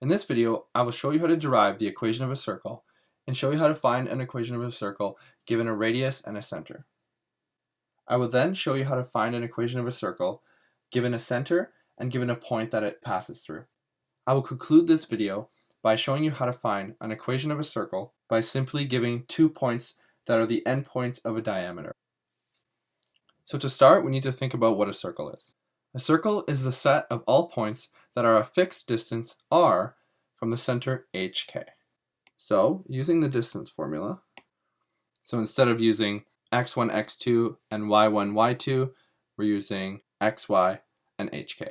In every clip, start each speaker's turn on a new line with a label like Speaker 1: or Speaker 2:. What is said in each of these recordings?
Speaker 1: In this video, I will show you how to derive the equation of a circle and show you how to find an equation of a circle given a radius and a center. I will then show you how to find an equation of a circle given a center and given a point that it passes through. I will conclude this video by showing you how to find an equation of a circle by simply giving 2 points that are the endpoints of a diameter. So to start, we need to think about what a circle is. A circle is the set of all points that are a fixed distance r from the center hk. So using the distance formula, so instead of using x1, x2, and y1, y2, we're using xy and hk.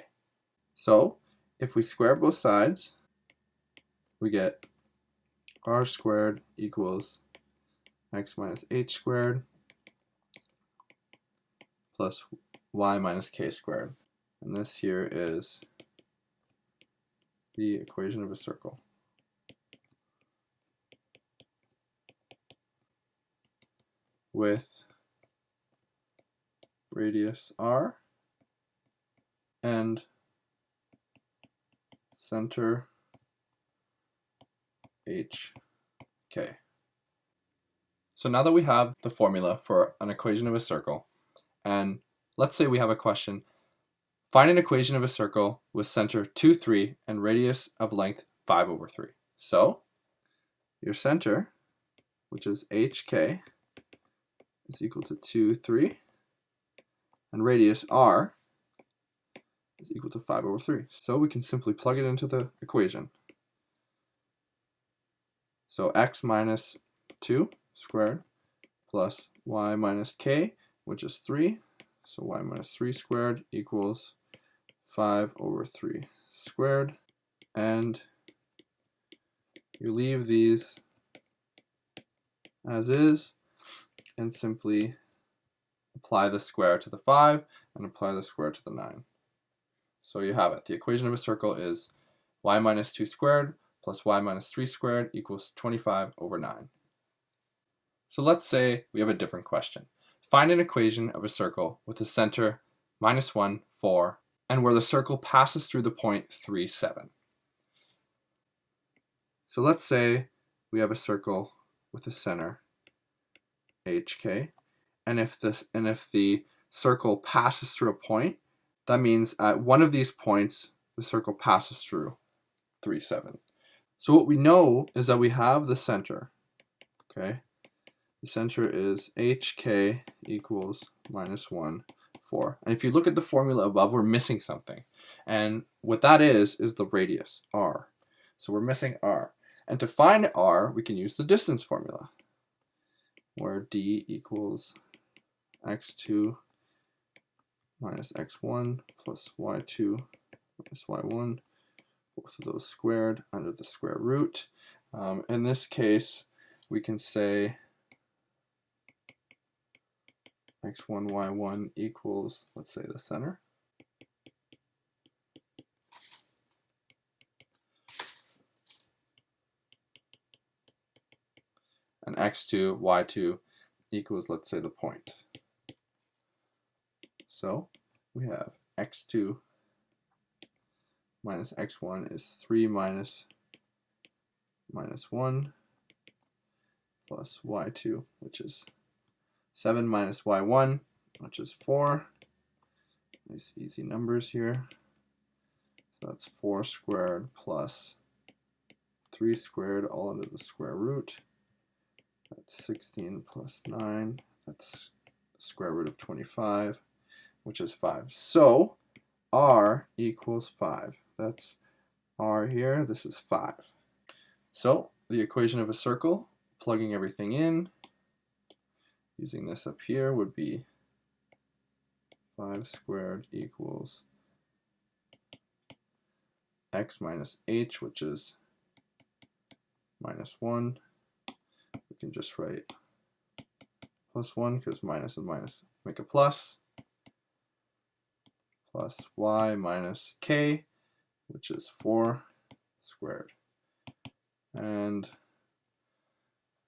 Speaker 1: So if we square both sides, we get r squared equals x minus h squared plus y minus k squared. And this here is the equation of a circle. With radius r and center hk. So now that we have the formula for an equation of a circle, and let's say we have a question, find an equation of a circle with center 2, 3 and radius of length 5/3. So your center, which is hk, is equal to 2, 3, and radius r is equal to 5/3. So we can simply plug it into the equation. So x minus 2 squared plus y minus k, which is 3. So y minus 3 squared equals 5/3 squared. And you leave these as is and simply apply the square to the 5 and apply the square to the 9. So you have it. The equation of a circle is y minus 2 squared plus y minus 3 squared equals 25/9. So let's say we have a different question. Find an equation of a circle with a center -1, 4, and where the circle passes through the point 3, 7. So let's say we have a circle with a center hk, and if the circle passes through a point, that means at one of these points the circle passes through 3, 7. So what we know is that we have the center. Okay, the center is hk equals -1, 4. And if you look at the formula above, we're missing something, and what that is the radius r. So we're missing r, and to find r we can use the distance formula, where d equals x2 minus x1 plus y2 minus y1, both of those squared under the square root. In this case, we can say x1, y1 equals, let's say, the center. And x2, y2 equals, let's say, the point. So we have x2 minus x1 is 3 minus 1 plus y2, which is 7 minus y1, which is 4. Nice easy numbers here. So that's 4 squared plus 3 squared, all under the square root. That's 16 plus 9. That's the square root of 25, which is 5. So r equals 5. That's r here. This is 5. So the equation of a circle, plugging everything in, using this up here, would be 5 squared equals x minus h, which is -1. We can just write +1 because minus and minus make a plus, plus y minus k, which is 4 squared. And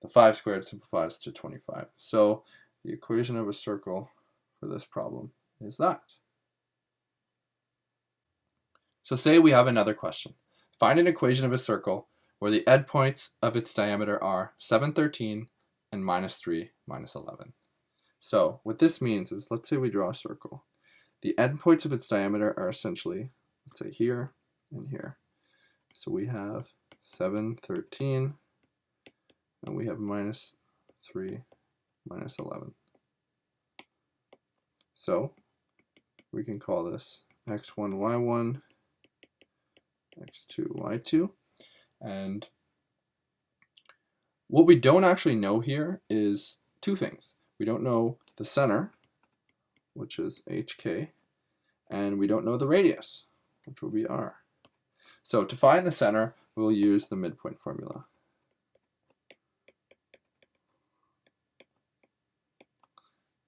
Speaker 1: the 5 squared simplifies to 25. So the equation of a circle for this problem is that. So say we have another question. Find an equation of a circle where the endpoints of its diameter are 7, 13, and -3, -11. So what this means is, let's say we draw a circle. The endpoints of its diameter are essentially, let's say here and here. So we have 7, 13, and we have -3, -11. So we can call this x1, y1, x2, y2. And what we don't actually know here is two things. We don't know the center, which is hk, and we don't know the radius, which will be r. So to find the center, we'll use the midpoint formula.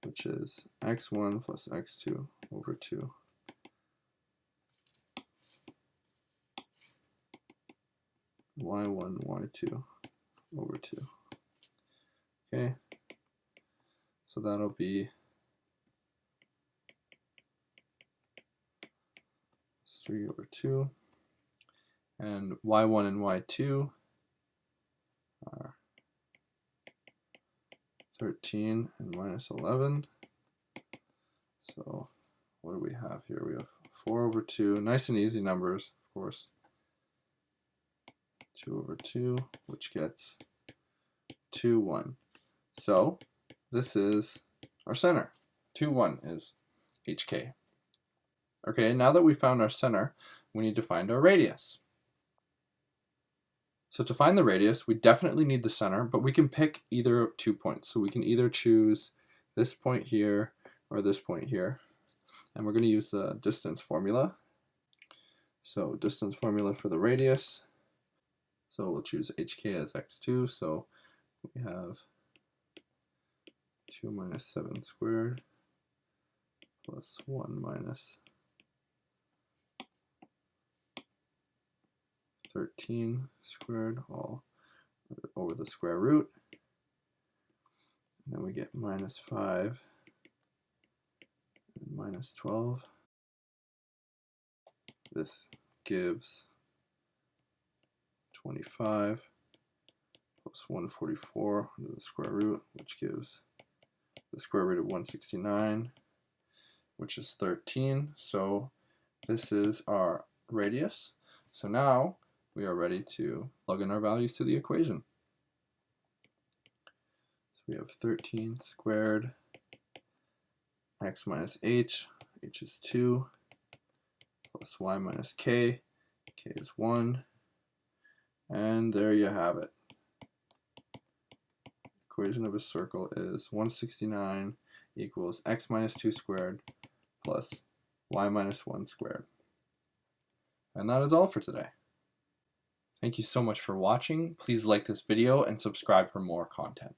Speaker 1: Which is x1 plus x2 over 2 y1, y2 over 2. Okay, so that'll be 3 over 2, and y1 and y2 are 13 and -11. So what do we have here? We have 4 over 2, nice and easy numbers, of course. 2 over 2, which gets 2, 1. So this is our center. 2, 1 is hk. Okay, now that we found our center, we need to find our radius. So to find the radius, we definitely need the center, but we can pick either 2 points. So we can either choose this point here or this point here. And we're going to use the distance formula. So distance formula for the radius. So we'll choose hk as x2. So we have 2 minus 7 squared plus 1 minus 13 squared all over the square root. And then we get -5 and -12. This gives 25 plus 144 under the square root, which gives the square root of 169, which is 13. So this is our radius. So now we are ready to plug in our values to the equation. So we have 13 squared x minus h is 2, plus y minus k is 1, and there you have it. Equation of a circle is 169 equals x minus 2 squared plus y minus 1 squared. And that is all for today. Thank you so much for watching. Please like this video and subscribe for more content.